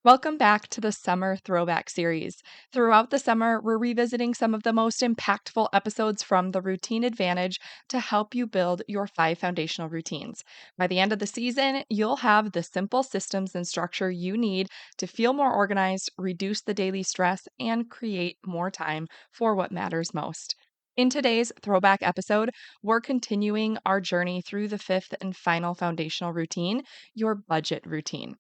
Welcome back to the Summer Throwback Series. Throughout the summer, we're revisiting some of the most impactful episodes from the Routine Advantage to help you build your 5 foundational routines. By the end of the season, you'll have the simple systems and structure you need to feel more organized, reduce the daily stress, and create more time for what matters most. In today's throwback episode, we're continuing our journey through the 5th and final foundational routine, your budget routine.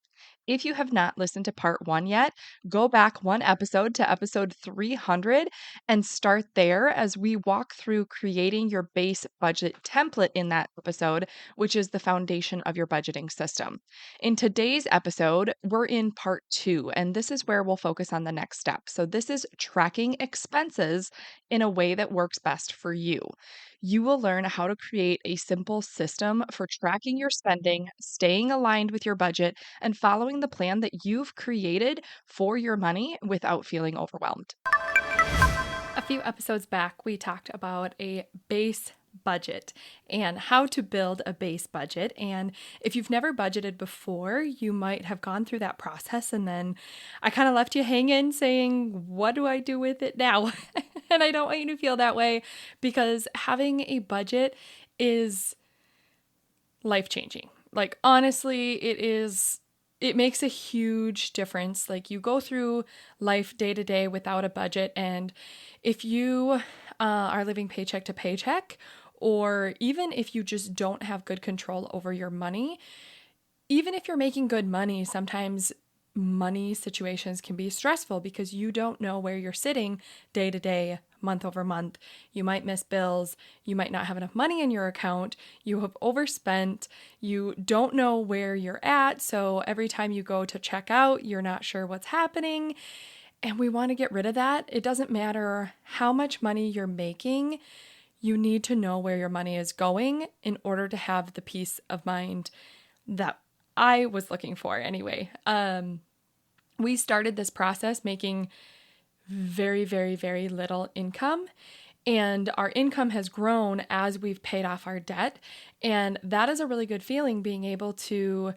If you have not listened to part 1 yet, go back 1 episode to episode 300 and start there as we walk through creating your base budget template in that episode, which is the foundation of your budgeting system. In today's episode, we're in part 2, and this is where we'll focus on the next step. So, this is tracking expenses in a way that works best for you. You will learn how to create a simple system for tracking your spending, staying aligned with your budget, and following the plan that you've created for your money without feeling overwhelmed. A few episodes back, we talked about a base budget and how to build a base budget. And if you've never budgeted before, you might have gone through that process. And then I kind of left you hanging saying, what do I do with it now? And I don't want you to feel that way, because having a budget is life-changing. Like, honestly, it makes a huge difference. Like, you go through life day to day without a budget, and if you are living paycheck to paycheck, or even if you just don't have good control over your money, even if you're making good money, sometimes money situations can be stressful because you don't know where you're sitting day to day, month over month. You might miss bills. You might not have enough money in your account. You have overspent. You don't know where you're at. So every time you go to check out, you're not sure what's happening. And we want to get rid of that. It doesn't matter how much money you're making. You need to know where your money is going in order to have the peace of mind that I was looking for anyway. We started this process making very, very, very little income, and our income has grown as we've paid off our debt. And that is a really good feeling, being able to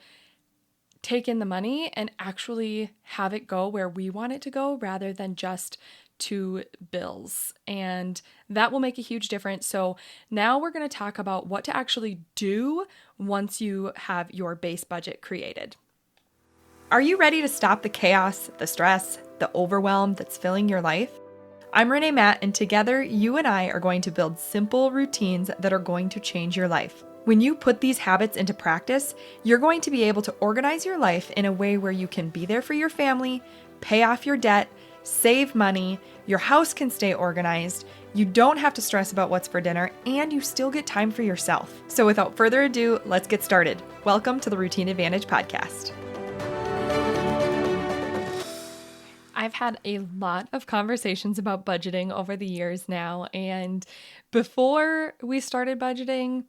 take in the money and actually have it go where we want it to go rather than just to bills. And that will make a huge difference. So now we're going to talk about what to actually do once you have your base budget created. Are you ready to stop the chaos, the stress, the overwhelm that's filling your life? I'm Renee Matt, and together you and I are going to build simple routines that are going to change your life. When you put these habits into practice, you're going to be able to organize your life in a way where you can be there for your family, pay off your debt, save money, your house can stay organized, you don't have to stress about what's for dinner, and you still get time for yourself. So without further ado, let's get started. Welcome to the Routine Advantage podcast. I've had a lot of conversations about budgeting over the years now, and before we started budgeting,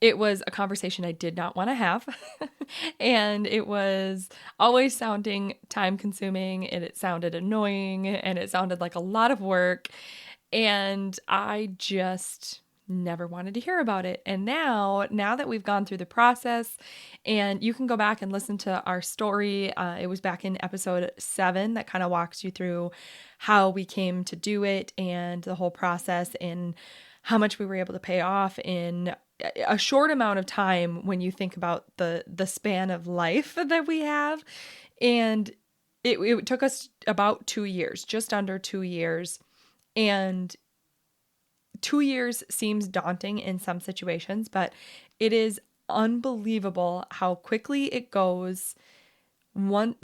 it was a conversation I did not want to have, and it was always sounding time-consuming, and it sounded annoying, and it sounded like a lot of work, and I just never wanted to hear about it. And now that we've gone through the process, and you can go back and listen to our story, it was back in episode 7 that kind of walks you through how we came to do it and the whole process and how much we were able to pay off in a short amount of time when you think about the span of life that we have. And it took us about 2 years, just under 2 years. And 2 years seems daunting in some situations, but it is unbelievable how quickly it goes when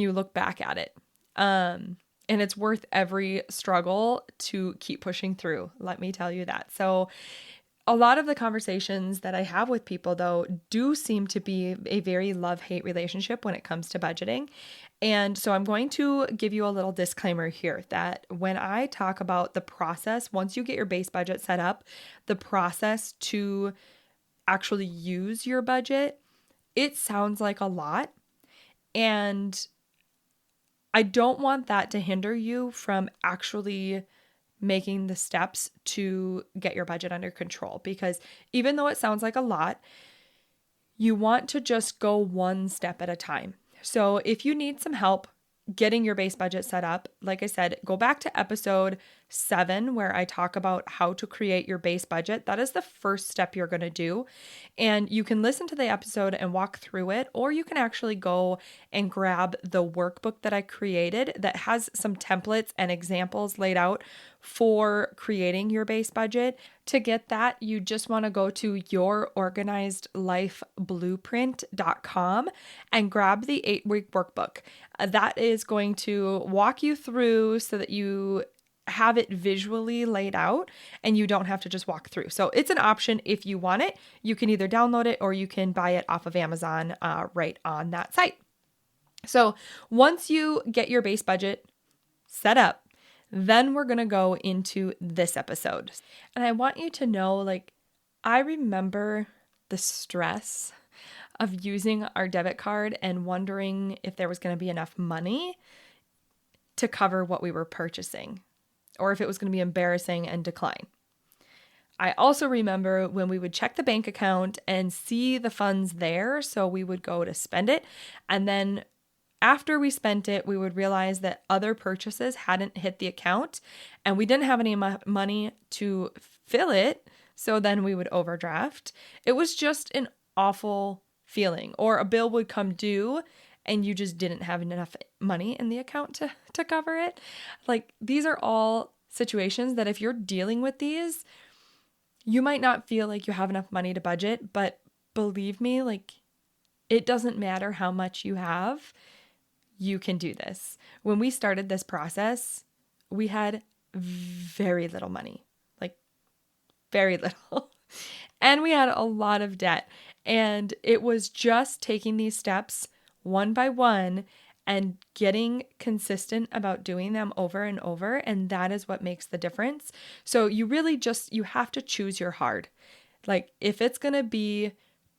you look back at it. And it's worth every struggle to keep pushing through. Let me tell you that. So a lot of the conversations that I have with people, though, do seem to be a very love-hate relationship when it comes to budgeting. And so I'm going to give you a little disclaimer here that when I talk about the process, once you get your base budget set up, the process to actually use your budget, it sounds like a lot. And I don't want that to hinder you from actually making the steps to get your budget under control, because even though it sounds like a lot, you want to just go one step at a time. So if you need some help getting your base budget set up, like I said, go back to episode 7 where I talk about how to create your base budget. That is the first step you're going to do. And you can listen to the episode and walk through it, or you can actually go and grab the workbook that I created that has some templates and examples laid out for creating your base budget. To get that, you just want to go to yourorganizedlifeblueprint.com and grab the 8-week workbook. That is going to walk you through so that you have it visually laid out and you don't have to just walk through. So it's an option if you want it. You can either download it or you can buy it off of Amazon right on that site. So once you get your base budget set up, then we're going to go into this episode. And I want you to know, like, I remember the stress of using our debit card and wondering if there was going to be enough money to cover what we were purchasing, or if it was going to be embarrassing and decline. I also remember when we would check the bank account and see the funds there, so we would go to spend it, and then after we spent it, we would realize that other purchases hadn't hit the account and we didn't have any money to fill it, so then we would overdraft. It was just an awful feeling. Or a bill would come due and you just didn't have enough money in the account to cover it. Like, these are all situations that if you're dealing with these, you might not feel like you have enough money to budget, but believe me, like, it doesn't matter how much you have. You can do this. When we started this process, we had very little money, like very little. And we had a lot of debt. And it was just taking these steps one by one and getting consistent about doing them over and over. And that is what makes the difference. So you really you have to choose your hard. Like, if it's going to be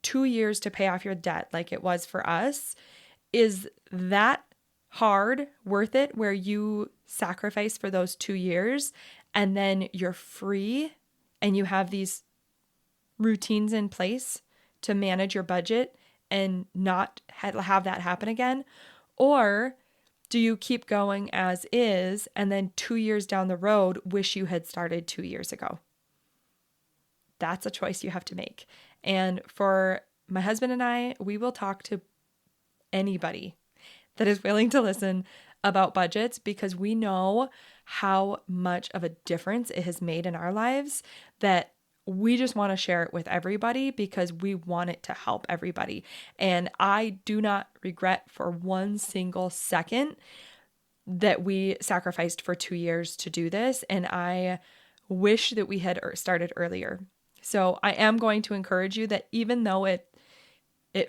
2 years to pay off your debt, like it was for us, is that hard worth it, where you sacrifice for those 2 years and then you're free and you have these routines in place to manage your budget and not have that happen again? Or do you keep going as is and then 2 years down the road wish you had started 2 years ago? That's a choice you have to make. And for my husband and I, we will talk to anybody that is willing to listen about budgets, because we know how much of a difference it has made in our lives, that we just want to share it with everybody because we want it to help everybody. And I do not regret for one single second that we sacrificed for 2 years to do this. And I wish that we had started earlier. So I am going to encourage you that even though it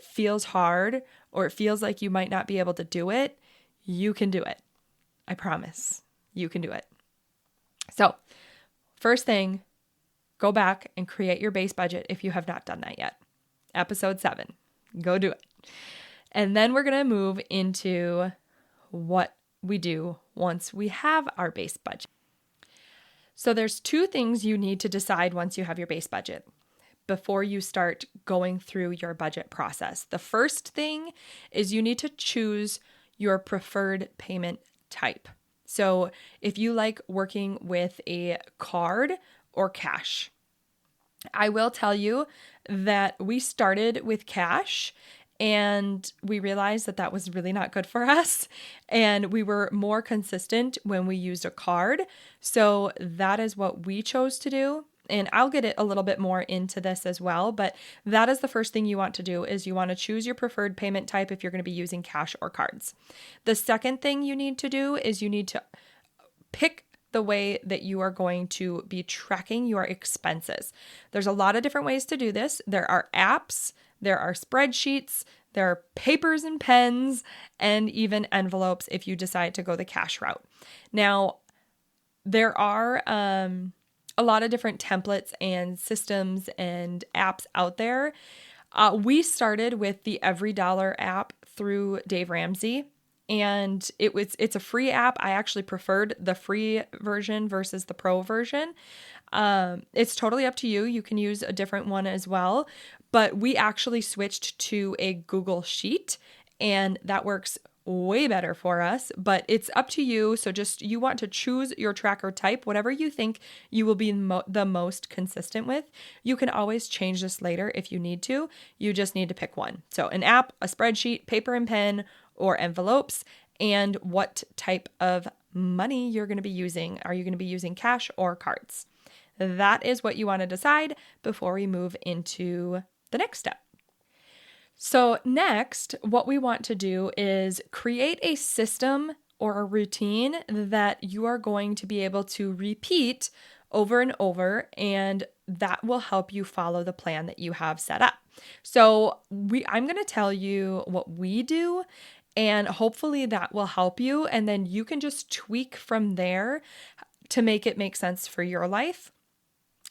feels hard, or it feels like you might not be able to do it, you can do it. I promise you can do it. So first thing, go back and create your base budget if you have not done that yet. Episode 7, go do it. And then we're going to move into what we do once we have our base budget. So there's 2 things you need to decide once you have your base budget before you start going through your budget process. The first thing is you need to choose your preferred payment type. So if you like working with a card or cash, I will tell you that we started with cash and we realized that that was really not good for us. And we were more consistent when we used a card. So that is what we chose to do. And I'll get it a little bit more into this as well, but that is the first thing you want to do, is you want to choose your preferred payment type if you're going to be using cash or cards. The second thing you need to do is you need to pick the way that you are going to be tracking your expenses. There's a lot of different ways to do this. There are apps, there are spreadsheets, there are papers and pens, and even envelopes if you decide to go the cash route. Now, there are a lot of different templates and systems and apps out there. We started with the Every Dollar app through Dave Ramsey, and it's a free app. I actually preferred the free version versus the pro version. It's totally up to you. You can use a different one as well, but we actually switched to a Google Sheet, and that works way better for us, but it's up to you. So just you want to choose your tracker type, whatever you think you will be the most consistent with. You can always change this later if you need to. You just need to pick one. So an app, a spreadsheet, paper and pen, or envelopes, and what type of money you're going to be using. Are you going to be using cash or cards? That is what you want to decide before we move into the next step. So next, what we want to do is create a system or a routine that you are going to be able to repeat over and over, and that will help you follow the plan that you have set up. So I'm going to tell you what we do, and hopefully that will help you, and then you can just tweak from there to make it make sense for your life.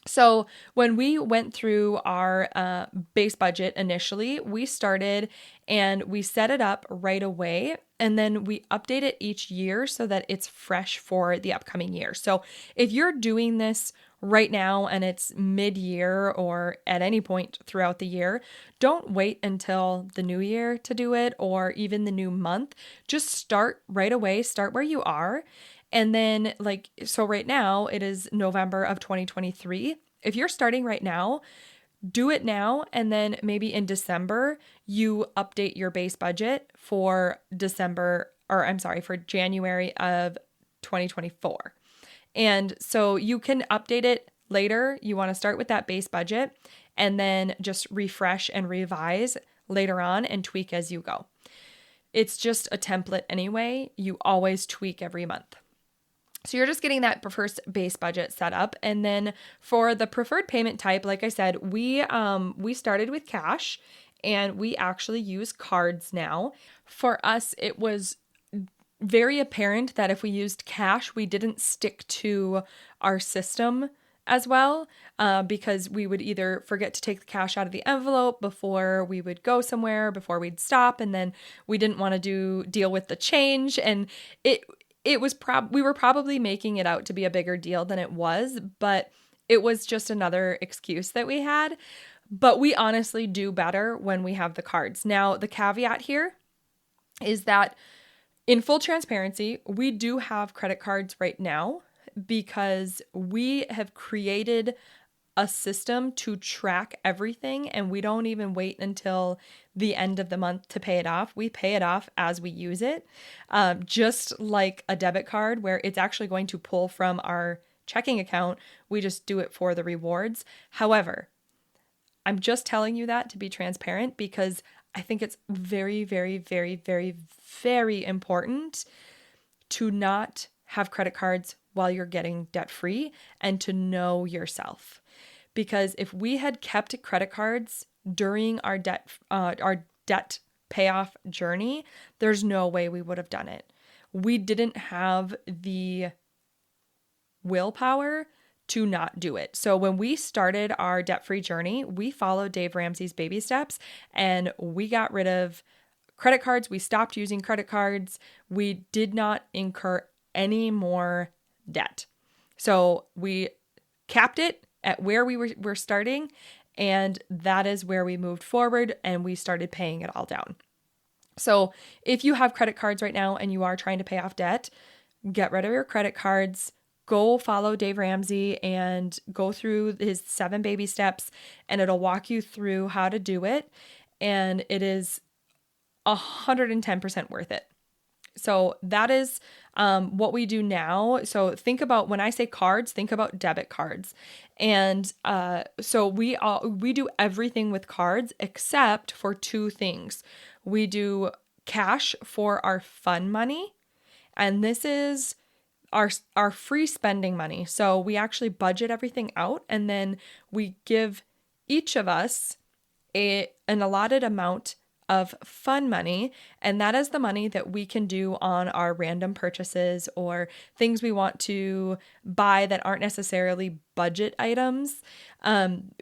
So when we went through our base budget initially, we started and we set it up right away, and then we update it each year so that it's fresh for the upcoming year. So if you're doing this right now and it's mid-year or at any point throughout the year, don't wait until the new year to do it or even the new month. Just start right away, start where you are. And then so right now it is November of 2023. If you're starting right now, do it now. And then maybe in December, you update your base budget for for January of 2024. And so you can update it later. You want to start with that base budget and then just refresh and revise later on and tweak as you go. It's just a template anyway. You always tweak every month. So you're just getting that first base budget set up. And then for the preferred payment type, like I said, we started with cash and we actually use cards now. For us, it was very apparent that if we used cash, we didn't stick to our system as well, because we would either forget to take the cash out of the envelope before we would go somewhere, before we'd stop, and then we didn't want to deal with the change. And we were probably making it out to be a bigger deal than it was, but it was just another excuse that we had. But we honestly do better when we have the cards. Now, the caveat here is that in full transparency, we do have credit cards right now because we have created a system to track everything, and we don't even wait until the end of the month to pay it off. We pay it off as we use it, just like a debit card where it's actually going to pull from our checking account. We just do it for the rewards. However, I'm just telling you that to be transparent because I think it's very, very, very, very, very important to not have credit cards while you're getting debt free and to know yourself. Because if we had kept credit cards during our debt payoff journey, there's no way we would have done it. We didn't have the willpower to not do it. So when we started our debt-free journey, we followed Dave Ramsey's baby steps and we got rid of credit cards. We stopped using credit cards. We did not incur any more debt. So we capped it at where we were starting, and that is where we moved forward and we started paying it all down. So if you have credit cards right now and you are trying to pay off debt, get rid of your credit cards, go follow Dave Ramsey and go through his 7 baby steps, and it'll walk you through how to do it. And it is 110% worth it. So that is what we do now. So think about, when I say cards, think about debit cards. And so we do everything with cards except for 2 things. We do cash for our fun money, and this is our free spending money. So we actually budget everything out, and then we give each of us an allotted amount of fun money, and that is the money that we can do on our random purchases or things we want to buy that aren't necessarily budget items.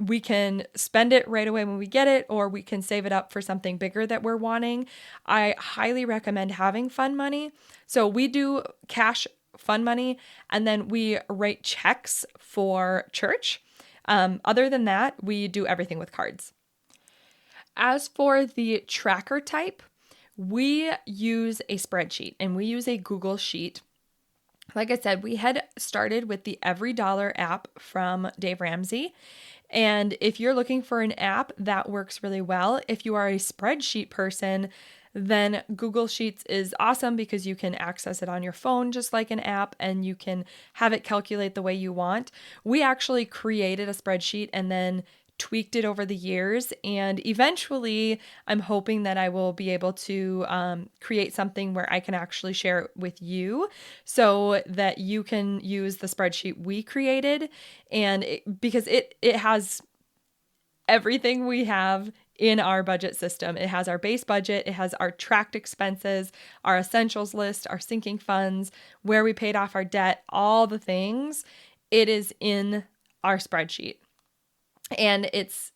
We can spend it right away when we get it, or we can save it up for something bigger that we're wanting. I highly recommend having fun money. So we do cash fun money, and then we write checks for church. Other than that, we do everything with cards. As for the tracker type, We use a spreadsheet and we use a Google Sheet. Like I said, we had started with the Every Dollar app from Dave Ramsey. And if you're looking for an app, that works really well. If you are a spreadsheet person, then Google Sheets is awesome because you can access it on your phone just like an app and you can have it calculate the way you want. We actually created a spreadsheet and then tweaked it over the years. And eventually, I'm hoping that I will be able to create something where I can actually share it with you so that you can use the spreadsheet we created. And because it has everything we have in our budget system. It has our base budget, it has our tracked expenses, our essentials list, our sinking funds, where we paid off our debt, all the things. It is in our spreadsheet. And it's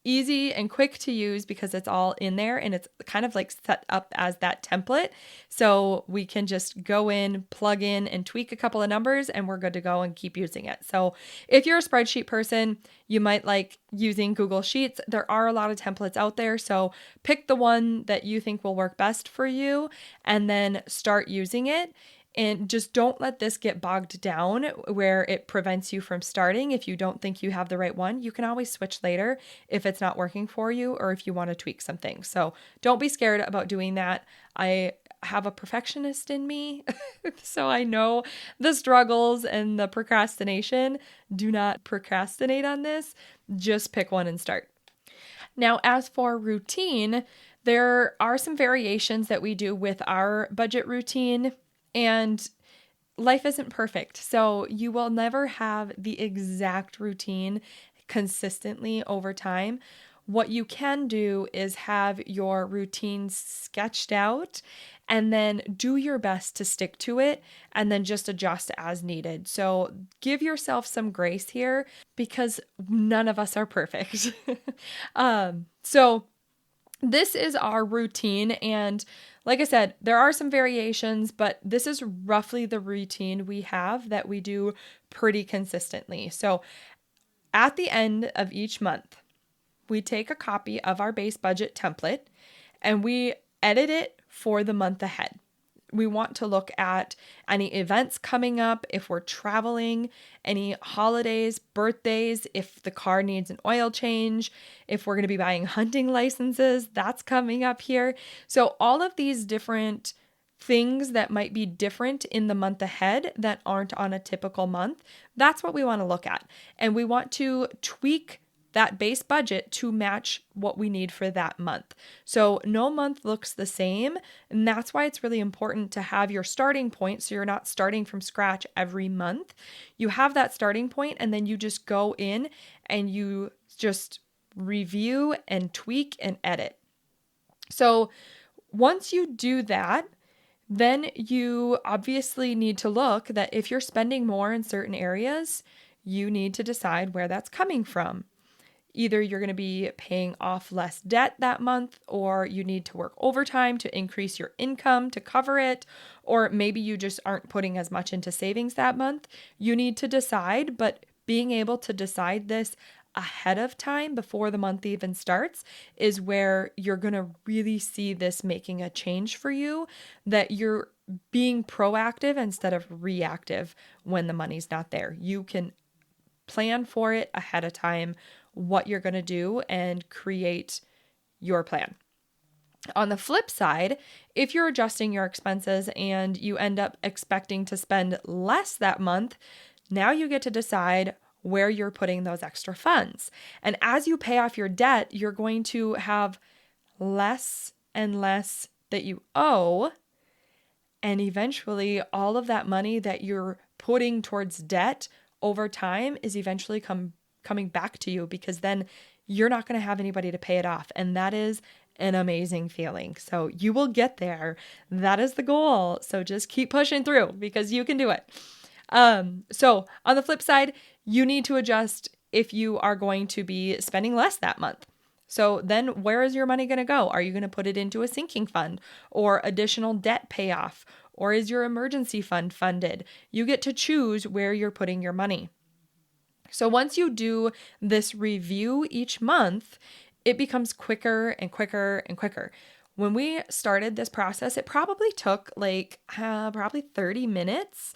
easy and quick to use because it's all in there and it's kind of like set up as that template. So we can just go in, plug in and tweak a couple of numbers and we're good to go and keep using it. So if you're a spreadsheet person, you might like using Google Sheets. There are a lot of templates out there. So pick the one that you think will work best for you and then start using it. And just don't let this get bogged down where it prevents you from starting. If you don't think you have the right one, you can always switch later if it's not working for you or if you want to tweak something. So don't be scared about doing that. I have a perfectionist in me, so I know the struggles and the procrastination. Do not procrastinate on this. Just pick one and start. Now, as for routine, there are some variations that we do with our budget routine. And life isn't perfect. So you will never have the exact routine consistently over time. What you can do is have your routine sketched out and then do your best to stick to it and then just adjust as needed. So give yourself some grace here because none of us are perfect. So this is our routine. And like I said, there are some variations, but this is roughly the routine we have that we do pretty consistently. So at the end of each month, we take a copy of our base budget template and we edit it for the month ahead. We want to look at any events coming up, if we're traveling, any holidays, birthdays, if the car needs an oil change, if we're going to be buying hunting licenses, that's coming up here. So all of these different things that might be different in the month ahead that aren't on a typical month, that's what we want to look at. And we want to tweak that base budget to match what we need for that month. So no month looks the same. And that's why it's really important to have your starting point. So you're not starting from scratch every month. You have that starting point and then you just go in and you just review and tweak and edit. So once you do that, then you obviously need to look that if you're spending more in certain areas, you need to decide where that's coming from. Either you're going to be paying off less debt that month, or you need to work overtime to increase your income to cover it, or maybe you just aren't putting as much into savings that month. You need to decide, but being able to decide this ahead of time before the month even starts is where you're going to really see this making a change for you, that you're being proactive instead of reactive when the money's not there. You can plan for it ahead of time, what you're going to do, and create your plan. On the flip side, if you're adjusting your expenses and you end up expecting to spend less that month, now you get to decide where you're putting those extra funds. And as you pay off your debt, you're going to have less and less that you owe. And eventually, all of that money that you're putting towards debt over time is eventually coming back to you, because then you're not going to have anybody to pay it off. And that is an amazing feeling. So you will get there. That is the goal. So just keep pushing through because you can do it. So on the flip side, you need to adjust if you are going to be spending less that month. So then where is your money going to go? Are you going to put it into a sinking fund or additional debt payoff? Or is your emergency fund funded? You get to choose where you're putting your money. So once you do this review each month, it becomes quicker and quicker and quicker. When we started this process, it probably took like probably 30 minutes.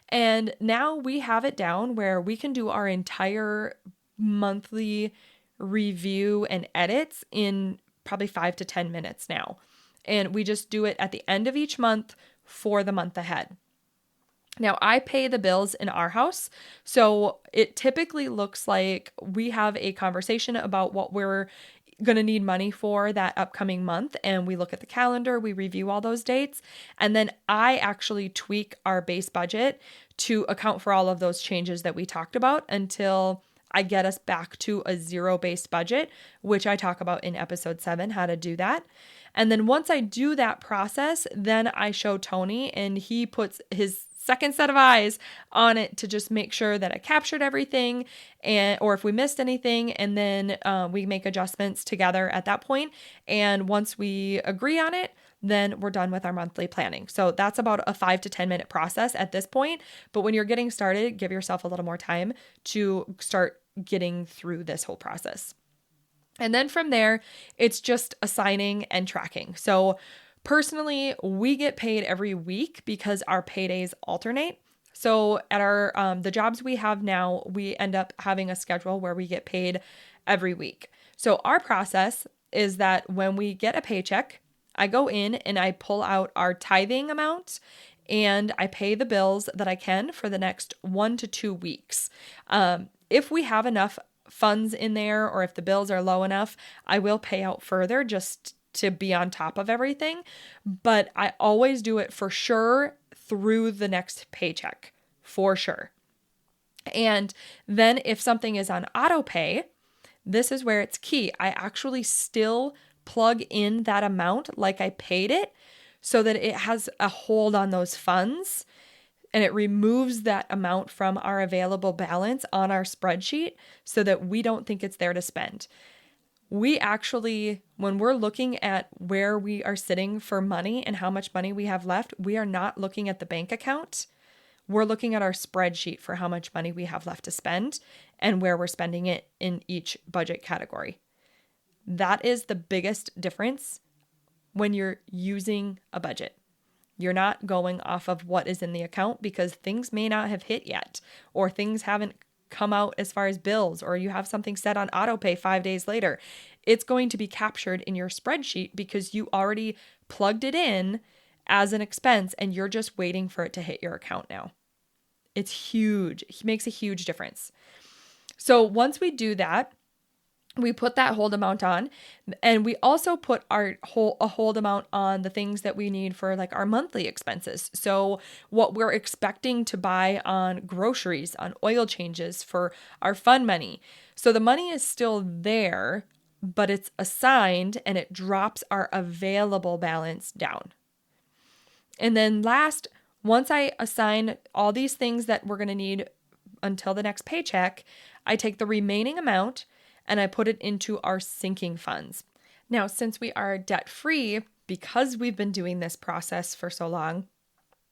And now we have it down where we can do our entire monthly review and edits in probably 5 to 10 minutes now. And we just do it at the end of each month for the month ahead. Now, I pay the bills in our house, so it typically looks like we have a conversation about what we're going to need money for that upcoming month, and we look at the calendar, we review all those dates, and then I actually tweak our base budget to account for all of those changes that we talked about until I get us back to a zero-based budget, which I talk about in episode 7, how to do that. And then once I do that process, then I show Tony, and he puts his second set of eyes on it to just make sure that I captured everything, and or if we missed anything, and then we make adjustments together at that point. And once we agree on it, then we're done with our monthly planning. So that's about a 5 to 10 minute process at this point. But when you're getting started, give yourself a little more time to start getting through this whole process. And then from there, it's just assigning and tracking. So personally, we get paid every week because our paydays alternate. So at our the jobs we have now, we end up having a schedule where we get paid every week. So our process is that when we get a paycheck, I go in and I pull out our tithing amount and I pay the bills that I can for the next 1 to 2 weeks. If we have enough funds in there, or if the bills are low enough, I will pay out further just to be on top of everything. But I always do it for sure through the next paycheck, for sure. And then if something is on auto pay, this is where it's key. I actually still plug in that amount like I paid it so that it has a hold on those funds, and it removes that amount from our available balance on our spreadsheet so that we don't think it's there to spend. We actually, when we're looking at where we are sitting for money and how much money we have left, we are not looking at the bank account. We're looking at our spreadsheet for how much money we have left to spend and where we're spending it in each budget category. That is the biggest difference when you're using a budget. You're not going off of what is in the account because things may not have hit yet, or things haven't come out as far as bills, or you have something set on auto pay 5 days later. It's going to be captured in your spreadsheet because you already plugged it in as an expense and you're just waiting for it to hit your account now. It's huge. It makes a huge difference. So once we do that, we put that hold amount on, and we also put a hold amount on the things that we need for like our monthly expenses. So what we're expecting to buy on groceries, on oil changes, for our fun money. So the money is still there, but it's assigned and it drops our available balance down. And then last, once I assign all these things that we're going to need until the next paycheck, I take the remaining amount and I put it into our sinking funds. Now, since we are debt-free, because we've been doing this process for so long,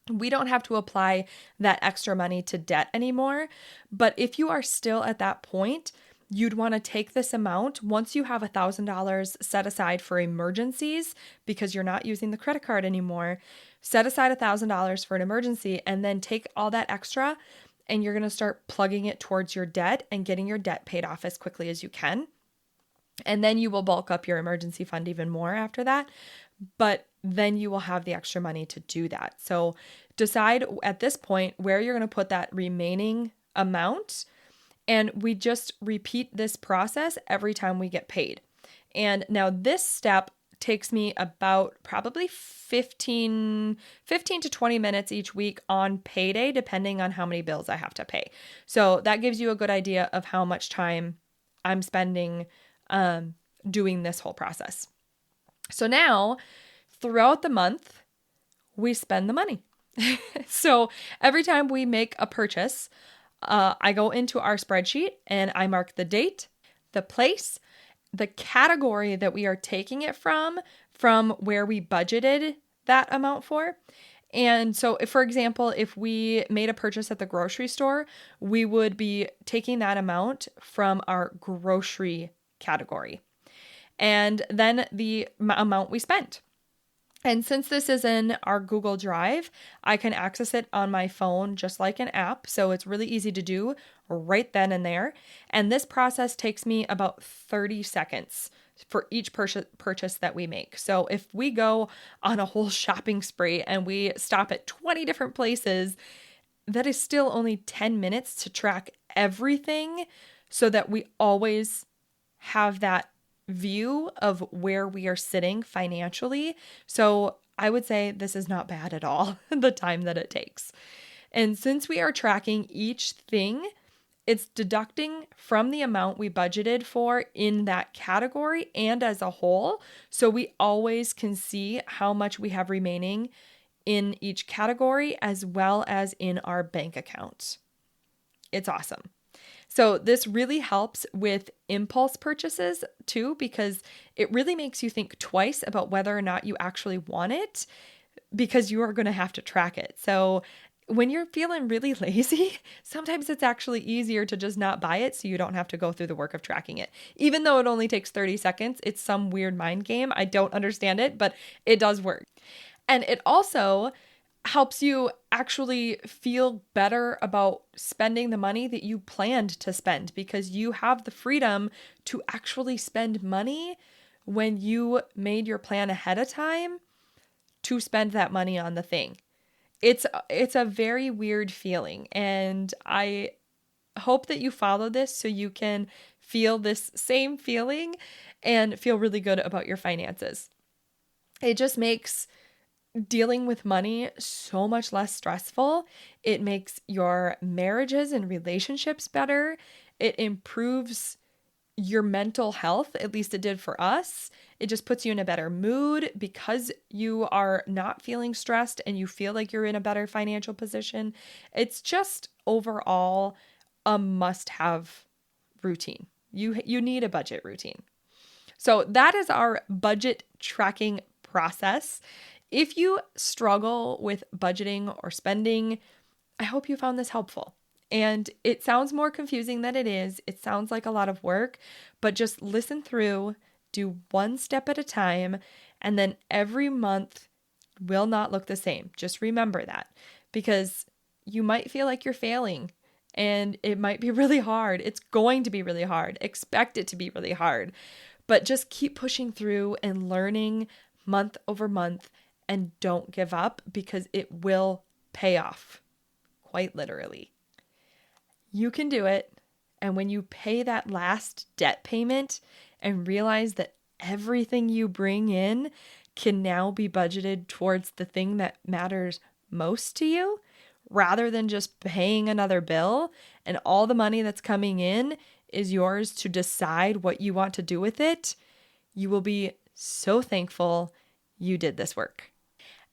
we don't have to apply that extra money to debt anymore. But if you are still at that point, you'd want to take this amount once you have $1,000 set aside for emergencies because you're not using the credit card anymore. Set aside $1,000 for an emergency and then take all that extra and you're going to start plugging it towards your debt and getting your debt paid off as quickly as you can. And then you will bulk up your emergency fund even more after that. But then you will have the extra money to do that. So decide at this point where you're going to put that remaining amount. And we just repeat this process every time we get paid. And now this step takes me about probably 15 to 20 minutes each week on payday, depending on how many bills I have to pay. So that gives you a good idea of how much time I'm spending doing this whole process. So now, throughout the month, we spend the money. So every time we make a purchase, I go into our spreadsheet and I mark the date, the place, the category that we are taking it from where we budgeted that amount for. And so if, for example, if we made a purchase at the grocery store, we would be taking that amount from our grocery category. And then the amount we spent. And since this is in our Google Drive, I can access it on my phone just like an app. So it's really easy to do right then and there. And this process takes me about 30 seconds for each purchase that we make. So if we go on a whole shopping spree and we stop at 20 different places, that is still only 10 minutes to track everything so that we always have that view of where we are sitting financially. So I would say this is not bad at all, the time that it takes. And since we are tracking each thing, it's deducting from the amount we budgeted for in that category and as a whole. So we always can see how much we have remaining in each category as well as in our bank account. It's awesome. So this really helps with impulse purchases too, because it really makes you think twice about whether or not you actually want it, because you are going to have to track it. So when you're feeling really lazy, sometimes it's actually easier to just not buy it so you don't have to go through the work of tracking it. Even though it only takes 30 seconds, it's some weird mind game. I don't understand it, but it does work. And it also helps you actually feel better about spending the money that you planned to spend, because you have the freedom to actually spend money when you made your plan ahead of time to spend that money on the thing. It's a very weird feeling, and I hope that you follow this so you can feel this same feeling and feel really good about your finances. It just makes dealing with money so much less stressful. It makes your marriages and relationships better. It improves your mental health, at least it did for us. It just puts you in a better mood because you are not feeling stressed and you feel like you're in a better financial position. It's just overall a must-have routine. You need a budget routine. So that is our budget tracking process. If you struggle with budgeting or spending, I hope you found this helpful. And it sounds more confusing than it is. It sounds like a lot of work, but just listen through, do one step at a time, and then every month will not look the same. Just remember that, because you might feel like you're failing and it might be really hard. It's going to be really hard. Expect it to be really hard, but just keep pushing through and learning month over month, and don't give up, because it will pay off, quite literally. You can do it. And when you pay that last debt payment and realize that everything you bring in can now be budgeted towards the thing that matters most to you, rather than just paying another bill, and all the money that's coming in is yours to decide what you want to do with it, you will be so thankful you did this work.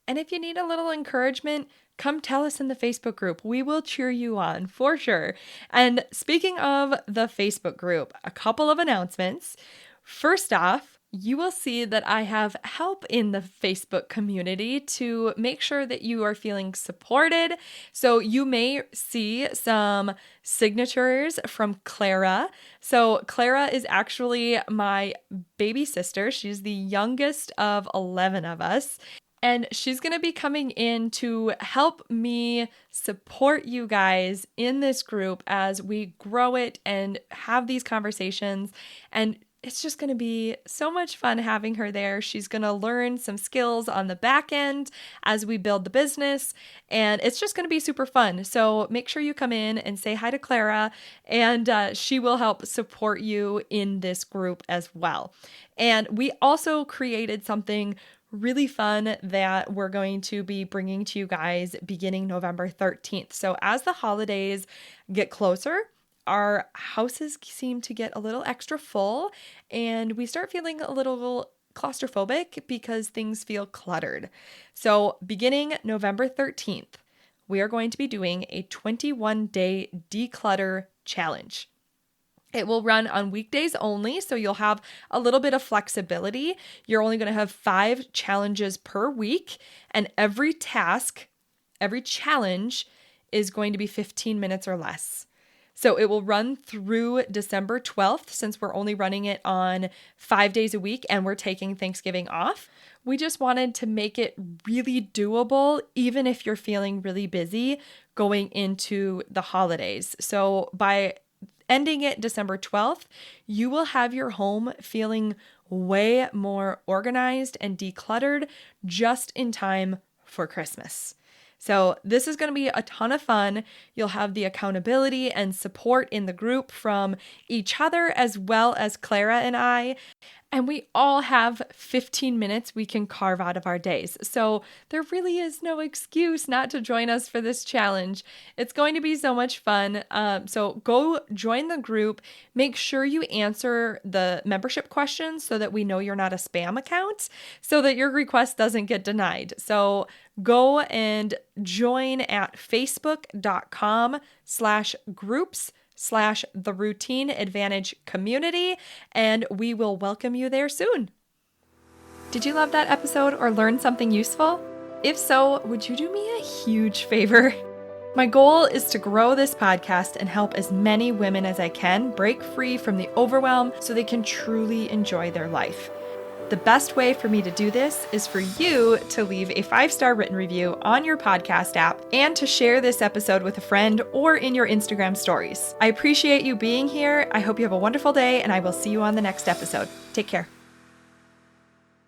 And if you need a little encouragement, come tell us in the Facebook group. We will cheer you on for sure. And speaking of the Facebook group, a couple of announcements. First off, you will see that I have help in the Facebook community to make sure that you are feeling supported. So you may see some signatures from Clara. So Clara is actually my baby sister. She's the youngest of 11 of us. And she's going to be coming in to help me support you guys in this group as we grow it and have these conversations. And it's just going to be so much fun having her there. She's going to learn some skills on the back end as we build the business. And it's just going to be super fun. So make sure you come in and say hi to Clara, and she will help support you in this group as well. And we also created something really fun that we're going to be bringing to you guys beginning November 13th. So as the holidays get closer, our houses seem to get a little extra full, and we start feeling a little claustrophobic because things feel cluttered. So beginning November 13th, we are going to be doing a 21-day declutter challenge. It will run on weekdays only, so you'll have a little bit of flexibility. You're only going to have 5 challenges per week, and every challenge is going to be 15 minutes or less. So it will run through December 12th since we're only running it on 5 days a week and we're taking Thanksgiving off. We just wanted to make it really doable, even if you're feeling really busy going into the holidays. So by ending it December 12th, you will have your home feeling way more organized and decluttered just in time for Christmas. So this is going to be a ton of fun. You'll have the accountability and support in the group from each other as well as Clara and I. And we all have 15 minutes we can carve out of our days. So there really is no excuse not to join us for this challenge. It's going to be so much fun. So go join the group. Make sure you answer the membership questions so that we know you're not a spam account, so that your request doesn't get denied. So go and join at facebook.com/groups/The Routine Advantage Community, and we will welcome you there soon. Did you love that episode or learn something useful? If so, would you do me a huge favor? My goal is to grow this podcast and help as many women as I can break free from the overwhelm so they can truly enjoy their life. The best way for me to do this is for you to leave a 5-star written review on your podcast app and to share this episode with a friend or in your Instagram stories. I appreciate you being here. I hope you have a wonderful day, and I will see you on the next episode. Take care.